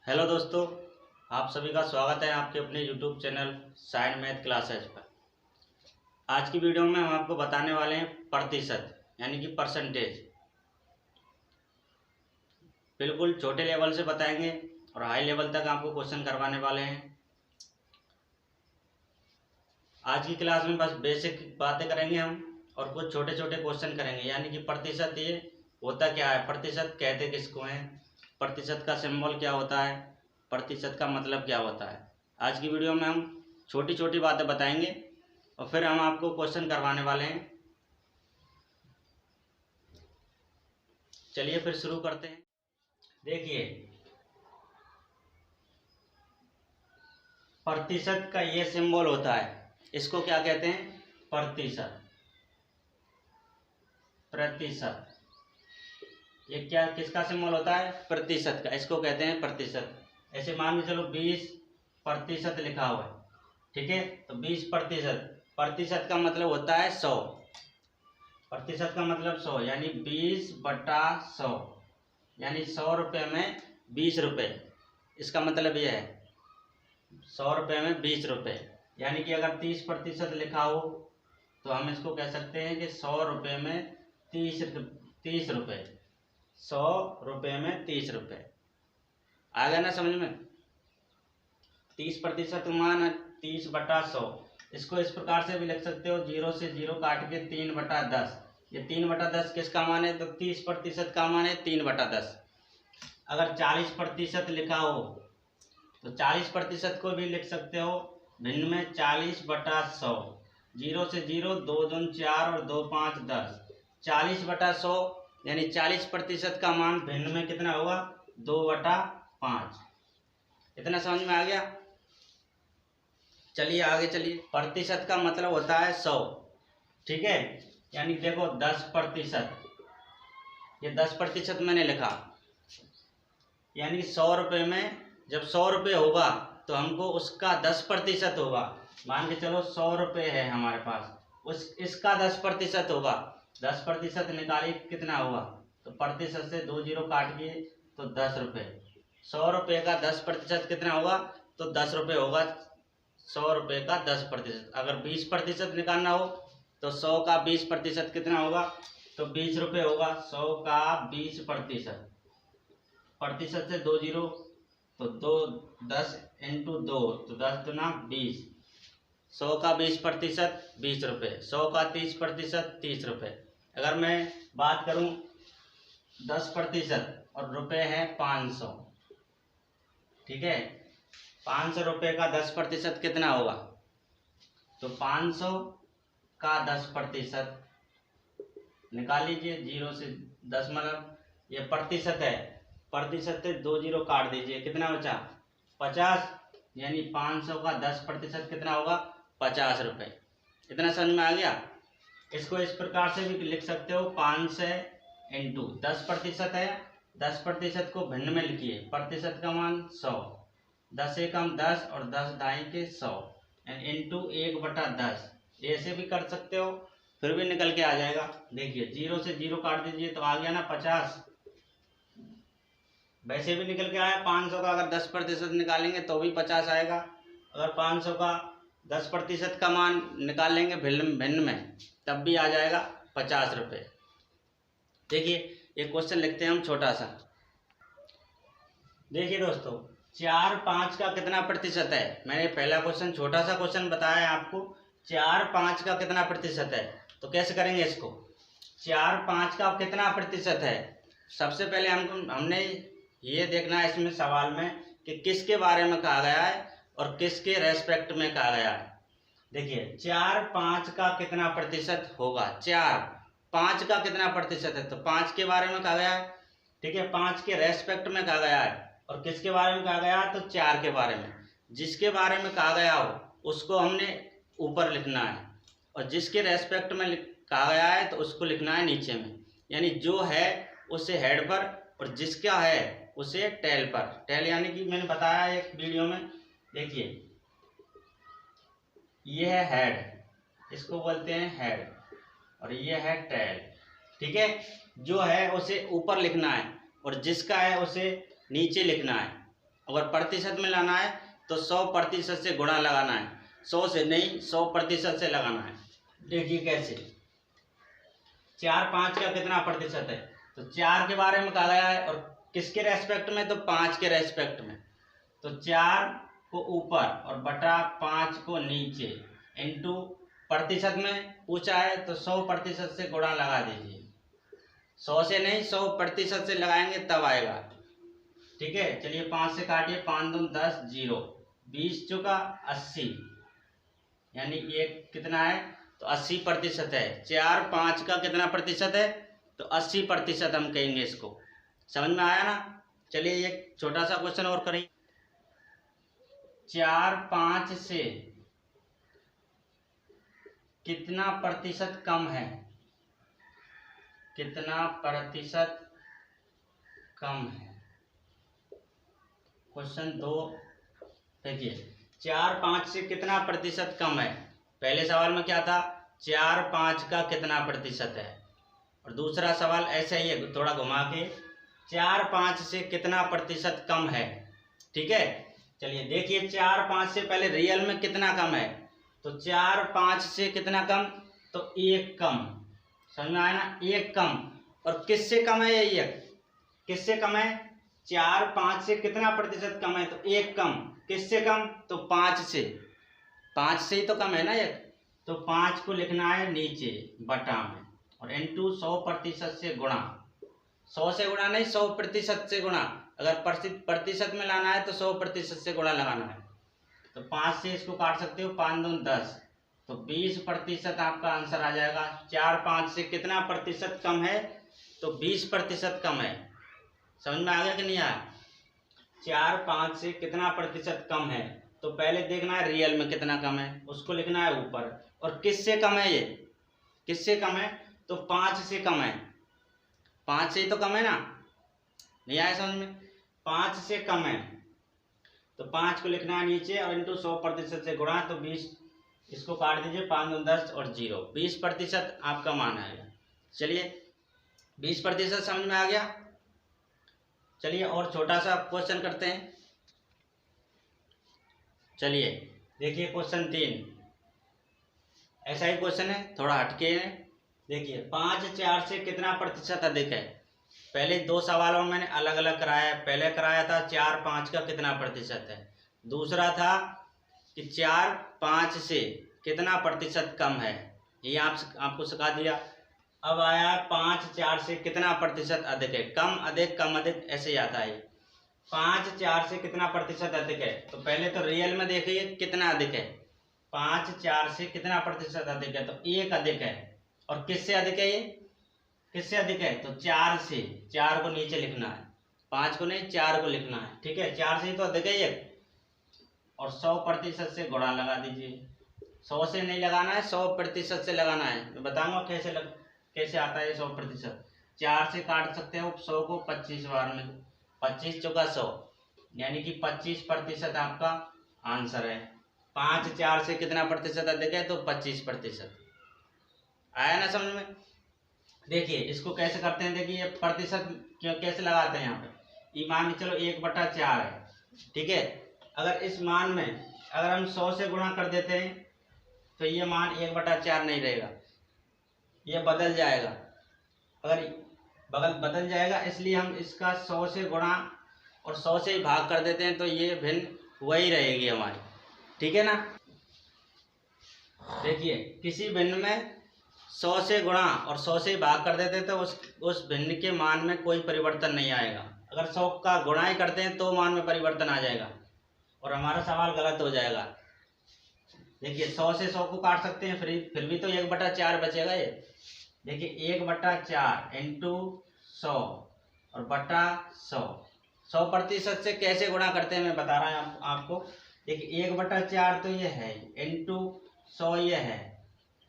Hello दोस्तों, आप सभी का स्वागत है आपके अपने YouTube channel science math classes पर। आज की वीडियो में हम आपको बताने वाले हैं प्रतिशत यानी कि परसेंटेज। बिल्कुल छोटे लेवल से बताएंगे और हाई लेवल तक आपको क्वेश्चन करवाने वाले हैं। आज की क्लास में बस बेसिक बातें करेंगे हम और कुछ छोटे छोटे क्वेश्चन करेंगे। यानी कि प्रतिशत ये होता क्या है, प्रतिशत कहते किसको हैं, प्रतिशत का सिंबल क्या होता है, प्रतिशत का मतलब क्या होता है। आज की वीडियो में हम छोटी छोटी बातें बताएंगे और फिर हम आपको क्वेश्चन करवाने वाले हैं। चलिए फिर शुरू करते हैं। देखिए, प्रतिशत का ये सिंबल होता है, इसको क्या कहते हैं, प्रतिशत। प्रतिशत ये क्या किसका सिंबल होता है, प्रतिशत का, इसको कहते हैं प्रतिशत। ऐसे मान के चलो 20% लिखा हुआ है, ठीक है, तो 20%, प्रतिशत का मतलब होता है 100। प्रतिशत का मतलब 100 यानी 20/100 यानी 100 रुपये में 20 रुपये। इसका मतलब यह है 100 रुपये में 20 रुपये। यानी कि अगर 30% लिखा हो तो हम इसको कह सकते हैं कि 100 रुपये में 30 रुपये। 100 रुपये में 30 रुपये। आ गया ना समझ में। 30% मान 30/100। इसको इस प्रकार से भी लिख सकते हो, 0 से 0 काट के 3/10। ये 3/10 किसका मान है, तो 30% का मान है 3/10। अगर 40% लिखा हो तो 40% को भी लिख सकते हो भिन्न में 40/100। 0 से 0, 2 दूनी 4 और 2 5 10। 40/100 यानी 40% का मान भिन्न में कितना होगा, 2/5। इतना समझ में आ गया। चलिए आगे चलिए। प्रतिशत का मतलब होता है 100, ठीक है। यानी देखो 10%, ये 10% मैंने लिखा, यानी 100 रुपये में जब 100 रुपये होगा तो हमको उसका 10% होगा। मान के चलो 100 रुपये है हमारे पास, इसका 10% होगा। 10% निकालिए कितना होगा, तो प्रतिशत से 2 जीरो काट दिए तो 10 रुपये। 100 रुपये का 10% कितना होगा, तो 10 रुपये होगा। 100 रुपये का 10%। अगर 20% निकालना हो तो 100 का 20% कितना होगा, तो 20 रुपये होगा। 100 का 20%, प्रतिशत से 2 जीरो तो 2, 10 इंटू 2 तो 10 दूना 20। 100 का 20% 20 रुपये, 100 का 30% 30 रुपये। अगर मैं बात करूं 10% और रुपये है 500, ठीक है। 500 रुपये का 10% कितना होगा, तो 500 का 10% निकाल लीजिए। 0 से 10 मतलब ये प्रतिशत है, प्रतिशत से 2 जीरो काट दीजिए, कितना बचा, 50। यानी 500 का 10% कितना होगा, 50 रुपये। इतना समझ में आ गया। इसको इस प्रकार से भी लिख सकते हो, 500 इंटू 10% है, 10% को भिन्न में लिखिए, प्रतिशत का मान 100, 10 से कम 10 और 10 ढाई के 100 इंटू 1/10। ऐसे भी कर सकते हो, फिर भी निकल के आ जाएगा। देखिए 0 से 0 काट दीजिए तो आ गया ना 50। वैसे भी निकल के आया। 500 का अगर 10% निकालेंगे तो भी 50 आएगा। अगर 500 का 10% का मान निकाल लेंगे भिन्न में तब भी आ जाएगा 50 रुपये। देखिए एक क्वेश्चन लिखते हैं हम छोटा सा। देखिए दोस्तों, 4/5 का कितना प्रतिशत है। मैंने पहला क्वेश्चन छोटा सा क्वेश्चन बताया आपको, 4/5 का कितना प्रतिशत है। तो कैसे करेंगे इसको, 4/5 का कितना प्रतिशत है। सबसे पहले हमने ये देखना है इसमें सवाल में कि किसके बारे में कहा गया है और किसके रेस्पेक्ट में कहा गया है। देखिए 4/5 का कितना प्रतिशत होगा, 4/5 का कितना प्रतिशत है, तो 5 के बारे में कहा गया है, ठीक है। 5 के रेस्पेक्ट में कहा गया है। और किसके बारे में कहा गया है, तो 4 के बारे में। जिसके बारे में कहा गया हो उसको हमने ऊपर लिखना है और जिसके रेस्पेक्ट में कहा गया है तो उसको लिखना है नीचे में। यानी जो है उसे हेड पर और जिसका है उसे टेल पर। टेल यानी कि मैंने बताया एक वीडियो में, देखिए ये है हेड, इसको बोलते हैं हेड, और ये है टेल, ठीक है। जो है उसे ऊपर लिखना है और जिसका है उसे नीचे लिखना है। अगर प्रतिशत में लाना है तो 100% से गुणा लगाना है, 100 से नहीं 100% से लगाना है। देखिए कैसे, 4 5 का कितना प्रतिशत है, तो 4 के बारे में कहा गया है और किसके रेस्पेक्ट में, तो 5 के रेस्पेक्ट में। तो 4 को ऊपर और बटा 5 को नीचे इनटू प्रतिशत में पूछा है तो 100% से गुणा लगा दीजिए। 100 से नहीं 100% से लगाएंगे तब आएगा। ठीक है, चलिए 5 से काटिए, 5 दूनी 10, 0, 20 चौका 80, यानी ये कितना है, तो 80% है। 4 5 का कितना प्रतिशत है, तो 80% हम कहेंगे इसको। समझ में आया ना। चलिए एक छोटा सा क्वेश्चन और करें। 4 5 से कितना प्रतिशत कम है, कितना प्रतिशत कम है। क्वेश्चन 2 देखिए, 4 5 से कितना प्रतिशत कम है। पहले सवाल में क्या था, 4 5 का कितना प्रतिशत है, और दूसरा सवाल ऐसा ही है थोड़ा घुमा के, 4 5 से कितना प्रतिशत कम है। ठीक है, चलिए देखिए 4 5 से पहले रियल में कितना कम है, तो 4 5 से कितना कम, तो 1 कम। समझ में आया ना, 1 कम। और किससे कम है ये 1, किससे कम है, 4 5 से कितना प्रतिशत कम है, तो 1 कम। किससे कम, तो 5 से, 5 से ही तो कम है ना 1, तो 5 को लिखना है नीचे बटा में और इनटू 100% से गुणा। 100 से गुणा नहीं 100% से गुणा। अगर प्रतिशत में लाना है तो 100% से गुणा लगाना है। तो 5 से इसको काट सकते हो, 5 दूनी 10, तो 20% आपका आंसर आ जाएगा। 4 5 से कितना प्रतिशत कम है, तो 20% कम है। समझ में आ गया कि नहीं आया। 4 5 से कितना प्रतिशत कम है, तो पहले देखना है रियल में कितना कम है, उसको लिखना है ऊपर। और किससे कम है, ये किससे कम है, तो 5 से कम है। 5 से ही तो कम है ना, नहीं आया समझ में। 5 से कम है तो 5 को लिखना है नीचे और इनटू 100% से गुणा, तो 20, इसको काट दीजिए, 5 दूनी 10 और 0, 20% आपका मान आएगा। चलिए 20% समझ में आ गया। चलिए और छोटा सा क्वेश्चन करते हैं। चलिए देखिए क्वेश्चन 3, ऐसा ही क्वेश्चन है, थोड़ा हटके है। देखिए 5 4 से कितना प्रतिशत अधिक है। पहले 2 सवालों में मैंने अलग अलग कराया है। पहले कराया था 4 5 का कितना प्रतिशत है, दूसरा था कि 4 5 से कितना प्रतिशत कम है, ये आपको सिखा दिया। अब आया 5 4 से कितना प्रतिशत अधिक है, कम अधिक ऐसे ही आता है। 5 4 से कितना प्रतिशत अधिक है, तो पहले तो रियल में देखिए कितना अधिक है। 5 4 से कितना प्रतिशत अधिक है, तो 1 अधिक है। और किससे अधिक है, ये किससे अधिक है, तो 4 से। 4 को नीचे लिखना है, 5 को नहीं 4 को लिखना है। ठीक है, 4 से ही तो अधिक है ये। और 100% से गुणा लगा दीजिए। 100 से नहीं लगाना है 100% से लगाना है। मैं बताऊंगा कैसे आता है 100%। 4 से काट सकते हो 100 को 25 बार में, 25 चौका 100, यानी कि 25% आपका आंसर है। 5 4 से कितना प्रतिशत अधिक है, तो 25%। आया ना समझ में। देखिए इसको कैसे करते हैं, देखिए प्रतिशत कैसे लगाते हैं यहाँ पे। ये मान के चलो 1/4 है। ठीक है, अगर इस मान में अगर हम 100 से गुणा कर देते हैं तो ये मान 1/4 नहीं रहेगा, ये बदल जाएगा। अगर बदल जाएगा, इसलिए हम इसका 100 से गुणा और 100 से ही भाग कर देते हैं, तो ये भिन्न वही रहेगी हमारी। ठीक है ना। देखिए किसी भिन्न में 100 से गुणा और 100 से ही भाग कर देते हैं तो उस भिन्न के मान में कोई परिवर्तन नहीं आएगा। अगर 100 का गुणा ही करते हैं तो मान में परिवर्तन आ जाएगा और हमारा सवाल गलत हो जाएगा। देखिए 100 से 100 को काट सकते हैं, फिर भी तो 1/4 बचेगा ये। देखिए 1/4 इंटू 100 और बटा 100। 100% से कैसे गुणा करते हैं मैं बता रहा हूँ आपको। देखिए 1/4 तो ये है, इंटू 100 ये है,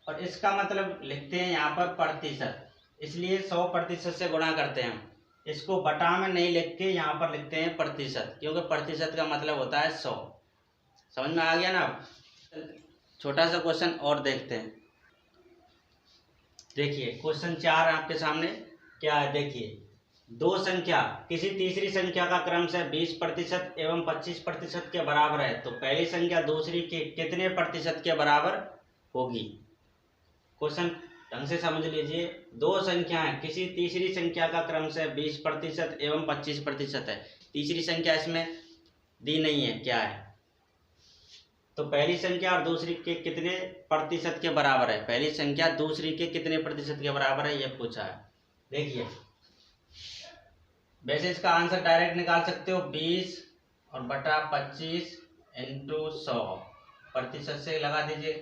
और इसका मतलब लिखते हैं यहाँ पर प्रतिशत, इसलिए 100% से गुणा करते हैं हम। इसको बटा में नहीं लिख के यहाँ पर लिखते हैं प्रतिशत, क्योंकि प्रतिशत का मतलब होता है 100। समझ में आ गया ना। छोटा सा क्वेश्चन और देखते हैं। देखिए क्वेश्चन 4 आपके सामने क्या है। देखिए दो संख्या किसी तीसरी संख्या का क्रमशः 20% एवं 25% के बराबर है तो पहली संख्या दूसरी के कितने प्रतिशत के बराबर होगी। क्वेश्चन ढंग से समझ लीजिए। दो संख्याएं किसी तीसरी संख्या का क्रमशः 20% एवं 25% है। तीसरी संख्या इसमें दी नहीं है, क्या है, तो पहली संख्या और दूसरी के कितने प्रतिशत के बराबर है। पहली संख्या दूसरी के कितने प्रतिशत के बराबर है, यह पूछा है। देखिए, वैसे इसका आंसर डायरेक्ट निकाल सकते हो, 20 और बटा 25 इंटू 100 प्रतिशत से लगा दीजिए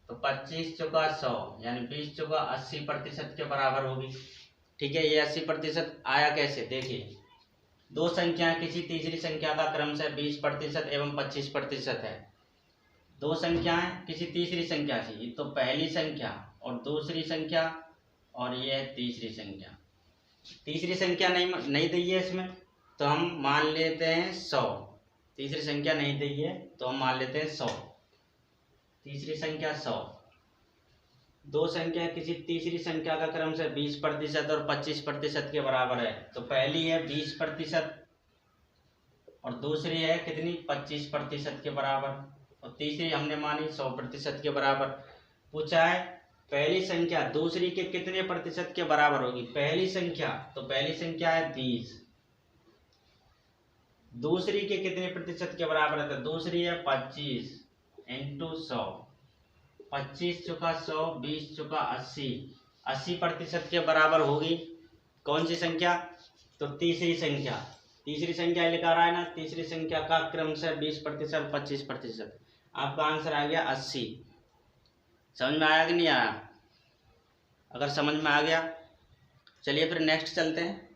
तो 25 चौका 100 यानी 20 चौका 80% के बराबर होगी। ठीक है, ये 80% आया कैसे, देखिए दो संख्याएं किसी तीसरी संख्या का क्रमशः 20% एवं 25% है। दो संख्याएं किसी तीसरी संख्या से, ये तो पहली संख्या और दूसरी संख्या और ये है तीसरी संख्या। तीसरी संख्या नहीं दी है इसमें तो हम मान लेते हैं 100। तीसरी संख्या नहीं दी है तो हम मान लेते हैं 100। तीसरी संख्या 100। दो संख्या किसी तीसरी संख्या का क्रमशः 20% और 25% के बराबर है तो पहली है 20% और दूसरी है कितनी 25% के बराबर और तीसरी हमने मानी 100% के बराबर। पूछा है पहली संख्या दूसरी के कितने प्रतिशत के बराबर होगी। पहली संख्या तो पहली संख्या है 20, दूसरी के कितने प्रतिशत के बराबर है तो दूसरी है 25 इंटू 100। 25 चौका 100, 20 चौका 80, 80% के बराबर होगी। कौन सी संख्या, तो तीसरी संख्या। तीसरी संख्या लिखा रहा है ना, तीसरी संख्या का क्रमशः 20% 25%। आपका आंसर आ गया 80। समझ में आया कि नहीं आया? अगर समझ में आ गया चलिए फिर नेक्स्ट चलते हैं।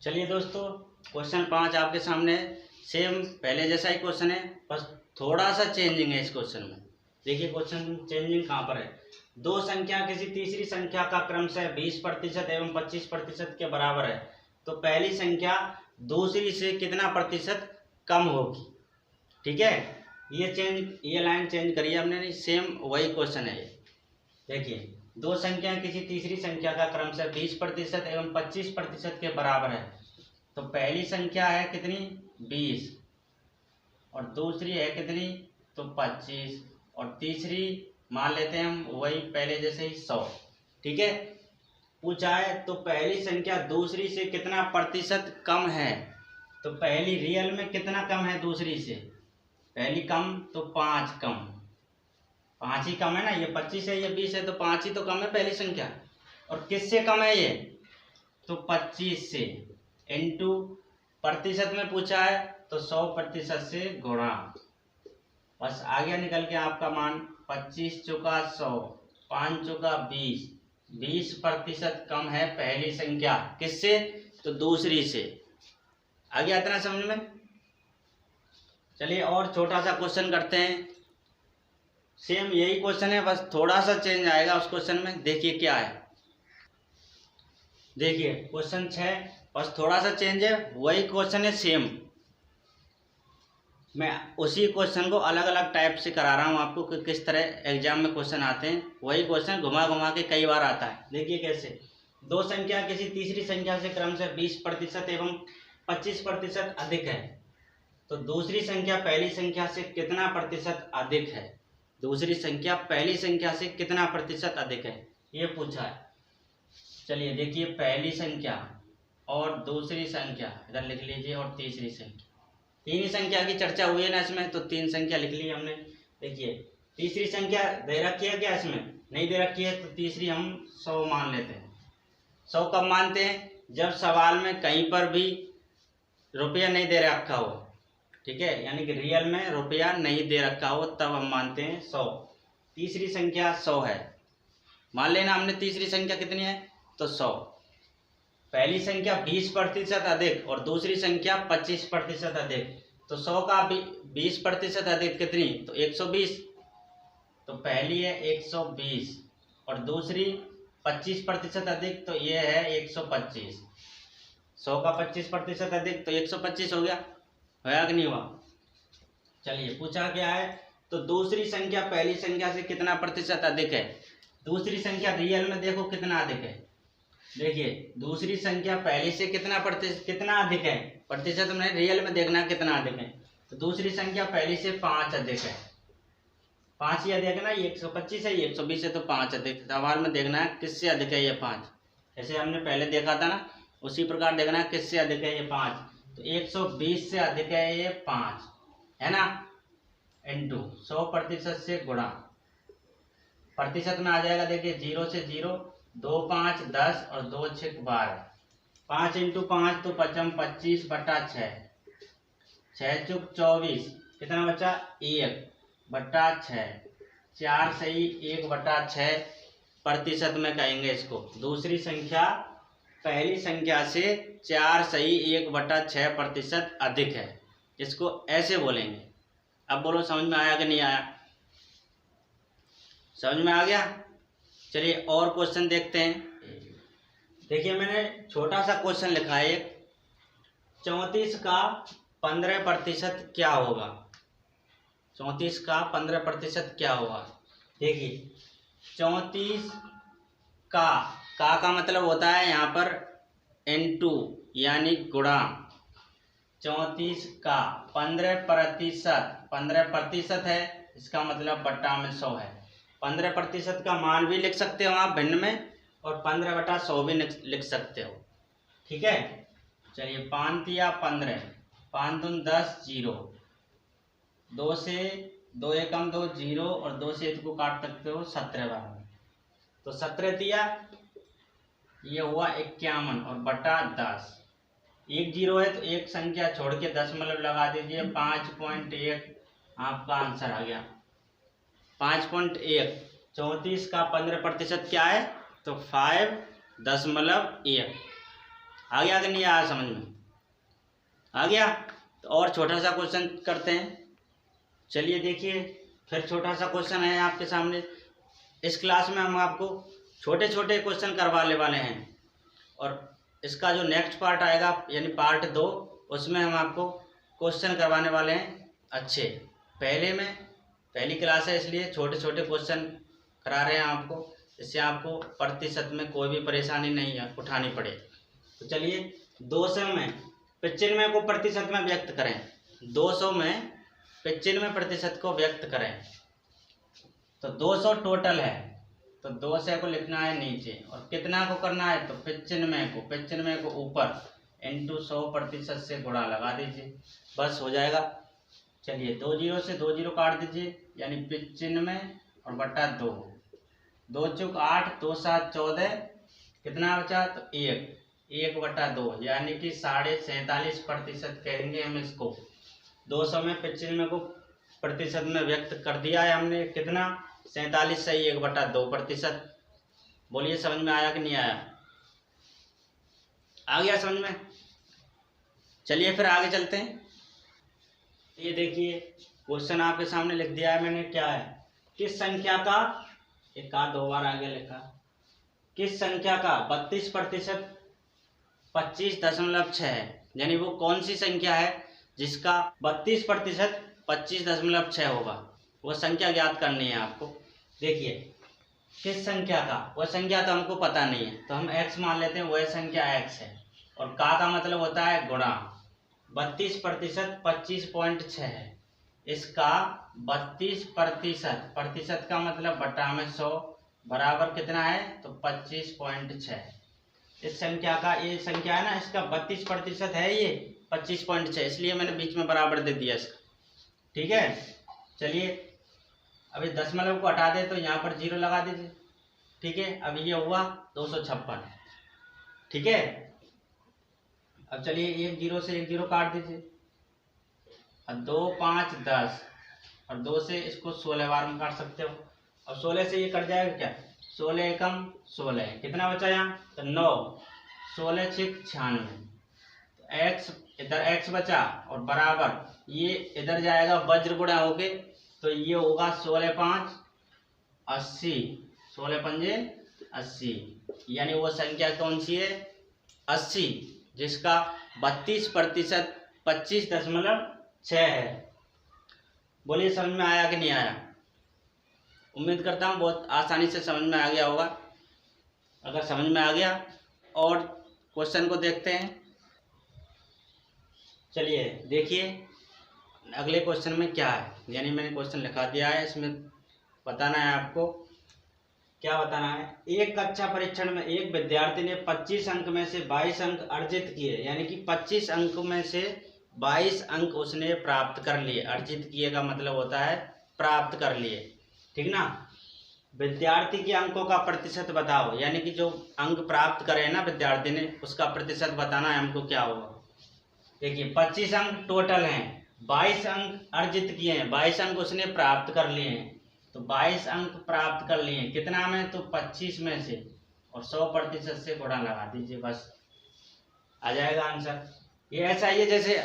चलिए दोस्तों, क्वेश्चन 5 आपके सामने सेम पहले जैसा ही क्वेश्चन है, बस थोड़ा सा चेंजिंग है इस क्वेश्चन में। देखिए क्वेश्चन चेंजिंग कहाँ पर है। दो संख्या किसी तीसरी संख्या का क्रमशः 20% एवं 25% के बराबर है तो पहली संख्या दूसरी से कितना प्रतिशत कम होगी। ठीक है, ये लाइन चेंज करिए हमने, नहीं सेम वही क्वेश्चन है ये। देखिए, दो संख्या किसी तीसरी संख्या का क्रमशः 20% एवं 25% के बराबर है तो पहली संख्या है कितनी 20 और दूसरी है कितनी तो 25 और तीसरी मान लेते हैं हम वही पहले जैसे ही 100। ठीक है, पूछा है तो पहली संख्या दूसरी से कितना प्रतिशत कम है तो पहली रियल में कितना कम है दूसरी से। पहली कम तो 5 कम, 5 ही कम है ना, ये 25 है ये 20 है तो 5 ही तो कम है पहली संख्या। और किससे कम है ये तो 25 से, इंटू प्रतिशत में पूछा है तो 100% से गुणा। बस आ गया निकल के आपका मान 25 चौका 100, 5 चौका 20, 20% कम है पहली संख्या किससे तो दूसरी से। आ गया इतना समझ में। चलिए और छोटा सा क्वेश्चन करते हैं। सेम यही क्वेश्चन है, बस थोड़ा सा चेंज आएगा उस क्वेश्चन में। देखिए क्या है, देखिए क्वेश्चन 6 बस थोड़ा सा चेंज है, वही क्वेश्चन है सेम। मैं उसी क्वेश्चन को अलग अलग टाइप से करा रहा हूँ आपको कि किस तरह एग्जाम में क्वेश्चन आते हैं। वही क्वेश्चन घुमा घुमा के कई बार आता है। देखिए कैसे, दो संख्या किसी तीसरी संख्या से क्रमशः 20% एवं 25% अधिक है तो दूसरी संख्या पहली संख्या से कितना प्रतिशत अधिक है। दूसरी संख्या पहली संख्या से कितना प्रतिशत अधिक है ये पूछा है। चलिए देखिए, पहली संख्या और दूसरी संख्या इधर लिख लीजिए और तीसरी संख्या, तीन ही संख्या की चर्चा हुई है ना इसमें तो 3 संख्या लिख ली हमने। देखिए तीसरी संख्या दे रखी है क्या, इसमें नहीं दे रखी है तो तीसरी हम 100 मान लेते हैं। 100 कब मानते हैं, जब सवाल में कहीं पर भी रुपया नहीं दे रखा हो। ठीक है, यानी कि रियल में रुपया नहीं दे रखा हो तब हम मानते हैं 100। तीसरी संख्या 100 है, मान लेना हमने तीसरी संख्या कितनी है तो 100। पहली संख्या 20% अधिक और दूसरी संख्या 25% अधिक तो 100 का 20% अधिक कितनी तो 120। तो पहली है 120 और दूसरी 25% अधिक तो ये है 125। 100 का 25% अधिक तो 125 हो गया, होया कि नहीं हुआ। चलिए पूछा क्या है तो दूसरी संख्या पहली संख्या से कितना प्रतिशत अधिक है। दूसरी संख्या रियल में देखो कितना अधिक है देखिए दूसरी संख्या पहली से कितना अधिक है, प्रतिशत में रियल में देखना कितना अधिक है। तो दूसरी संख्या पहली से 5 अधिक है, 5 ही अधिक है ना, ये 125 है, ये 120 है, तो 5 अधिक। सवाल में देखना है किससे अधिक है ये 5, ऐसे हमने पहले देखा था ना, उसी प्रकार देखना है किससे अधिक है ये 5। तो 120 से अधिक है ये 5, है ना, इंटू 100% से गुणा, प्रतिशत में आ जाएगा। देखिए 0 से 0, 2 5 10 और 2 6 12, 5 इंटू 5 तो 25/6, 6 चुक 24, कितना बचा 1/6, 4 सही 1/6 प्रतिशत में कहेंगे इसको। दूसरी संख्या पहली संख्या से 4 सही 1/6 प्रतिशत अधिक है, इसको ऐसे बोलेंगे। अब बोलो समझ में आया कि नहीं आया, समझ में आ गया। चलिए और क्वेश्चन देखते हैं। देखिए मैंने छोटा सा क्वेश्चन लिखा है, 34 का 15% क्या होगा, 34 का 15% क्या होगा। देखिए 34 का मतलब होता है यहाँ पर इनटू यानी गुणा, 34 का 15% है, इसका मतलब बट्टा में 100 है। 15% का मान भी लिख सकते हो आप भिन्न में, और 15/100 भी लिख सकते हो, ठीक है। चलिए 5 या 15, 5 दूनी 10, 0, 2 से 2 एकम 2 0 और 2 से इसको काट सकते हो 17 बार में, तो 17 दिया, ये हुआ 51 और बटा 10। 1 0 है तो एक संख्या छोड़ के दशमलव लगा दीजिए, 5.1 आपका आंसर आ गया, 5.1। 34 का 15% क्या है, तो 5.1। आ गया कि नहीं आया, समझ में आ गया। तो और छोटा सा क्वेश्चन करते हैं। चलिए देखिए फिर छोटा सा क्वेश्चन है आपके सामने। इस क्लास में हम आपको छोटे छोटे क्वेश्चन करवाने वाले हैं, और इसका जो नेक्स्ट पार्ट आएगा यानी पार्ट 2, उसमें हम आपको क्वेश्चन करवाने वाले हैं अच्छे। पहली क्लास है इसलिए छोटे छोटे क्वेश्चन करा रहे हैं आपको, इससे आपको प्रतिशत में कोई भी परेशानी नहीं उठानी पड़े। तो चलिए 200 में 95 को प्रतिशत में व्यक्त करें, 200 में 95% को व्यक्त करें। तो 200 टोटल है, तो 200 को लिखना है नीचे, और कितना को करना है, तो 95 को ऊपर इंटू 100% से गुणा लगा दीजिए, बस हो जाएगा। चलिए 2 0 से 2 0 काट दीजिए, यानी 95 और बटा 2, 2 चुक 8, 2 7 14, कितना बचा, तो 1/2, यानी कि 47.5% कहेंगे हम इसको। 200 में 95 को प्रतिशत में व्यक्त कर दिया है हमने, कितना 47 सही 1/2%। बोलिए समझ में आया कि नहीं आया, आ गया समझ में। चलिए फिर आगे चलते हैं। ये देखिए क्वेश्चन आपके सामने लिख दिया है मैंने, क्या है, किस संख्या का, एक आध 2 बार आगे लिखा, किस संख्या का 32% 25.6 है, यानी वो कौन सी संख्या है जिसका 32% 25.6 होगा, वो संख्या ज्ञात करनी है आपको। देखिए किस संख्या का, वह संख्या तो हमको पता नहीं है, तो हम x मान लेते हैं, वह संख्या x है, और का मतलब होता है गुणा, 32% 25.6 है, इसका 32% प्रतिशत का मतलब बटा में 100 बराबर कितना है, तो 25.6। इस संख्या का, ये संख्या है ना, इसका 32% है, ये 25.6, इसलिए मैंने बीच में बराबर दे दिया इसका, ठीक है। चलिए अभी दशमलव को हटा दे तो यहाँ पर 0 लगा दीजिए, ठीक है। अब ये हुआ 256, ठीक है। अब चलिए 1 0 से 1 0 काट दीजिए, और 2 5 10 और 2 से इसको 16 बार में काट सकते हो, और 16 से ये कट जाएगा क्या, 16 एकम 16, कितना बचा यहाँ, तो 9, 16 6 96, तो x इधर x बचा, और बराबर ये इधर जाएगा वज्र गुणा होके, तो ये होगा 16 5 80, 16 पंजे 80, यानी वो संख्या कौन सी है, 80, जिसका 32% 25.6 है। बोलिए समझ में आया कि नहीं आया, उम्मीद करता हूँ बहुत आसानी से समझ में आ गया होगा। अगर समझ में आ गया और क्वेश्चन को देखते हैं। चलिए देखिए अगले क्वेश्चन में क्या है, यानी मैंने क्वेश्चन लिखा दिया है, इसमें बताना है आपको। क्या बताना है? एक कक्षा परीक्षण में एक विद्यार्थी ने 25 अंक में से 22 अंक अर्जित किए, यानी कि 25 अंक में से 22 अंक उसने प्राप्त कर लिए। अर्जित किए का मतलब होता है प्राप्त कर लिए, ठीक ना। विद्यार्थी के अंकों का प्रतिशत बताओ, यानी कि जो अंक प्राप्त करे ना विद्यार्थी ने, उसका प्रतिशत बताना है हमको क्या होगा। देखिए 25 अंक टोटल हैं, 22 अंक अर्जित किए हैं, 22 अंक उसने प्राप्त कर लिए हैं। तो 22 अंक प्राप्त कर लिए कितना में, तो 25 में से, और 100% से गुणा लगा दीजिए, बस आ जाएगा आंसर। ये ऐसा ही है जैसे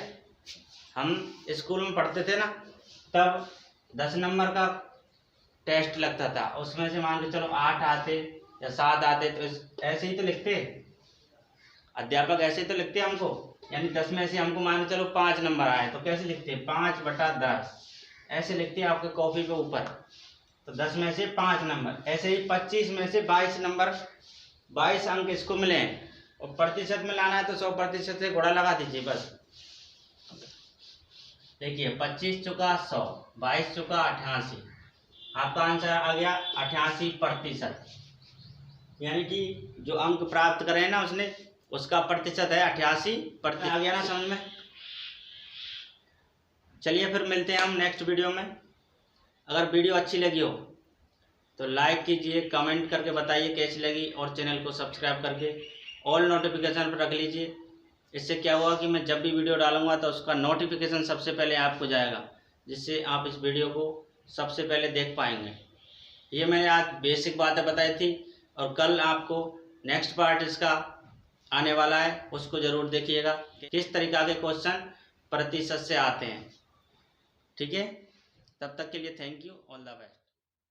हम स्कूल में पढ़ते थे ना, तब 10 नंबर का टेस्ट लगता था, उसमें से मान के चलो 8 आते या 7 आते, तो ऐसे ही तो लिखते अध्यापक, ऐसे ही तो लिखते हमको। यानी 10 में से हमको मान के चलो 5 नंबर आए, तो कैसे लिखते हैं, 5/10 ऐसे लिखते हैं आपके कॉपी पे ऊपर। तो 10 में से 5 नंबर, ऐसे ही 25 में से 22 नंबर, 22 अंक इसको मिले, और प्रतिशत में लाना है तो 100% से गुणा लगा दीजिए बस। देखिए 25 चुका 100, 22 चुका 88, आपका आंसर आ गया 88%। यानी कि जो अंक प्राप्त करे ना उसने, उसका प्रतिशत है 88%। आ गया ना समझ में? चलिए फिर मिलते हैं हम नेक्स्ट वीडियो में। अगर वीडियो अच्छी लगी हो तो लाइक कीजिए, कमेंट करके बताइए कैसी लगी, और चैनल को सब्सक्राइब करके ऑल नोटिफिकेशन पर रख लीजिए। इससे क्या हुआ कि मैं जब भी वीडियो डालूंगा तो उसका नोटिफिकेशन सबसे पहले आपको जाएगा, जिससे आप इस वीडियो को सबसे पहले देख पाएंगे। ये मैंने आज बेसिक बातें बताई थी, और कल आपको नेक्स्ट पार्ट इसका आने वाला है, उसको ज़रूर देखिएगा किस तरीक़ा के क्वेश्चन प्रतिशत से आते हैं। ठीक है, तब तक के लिए thank you, all the best.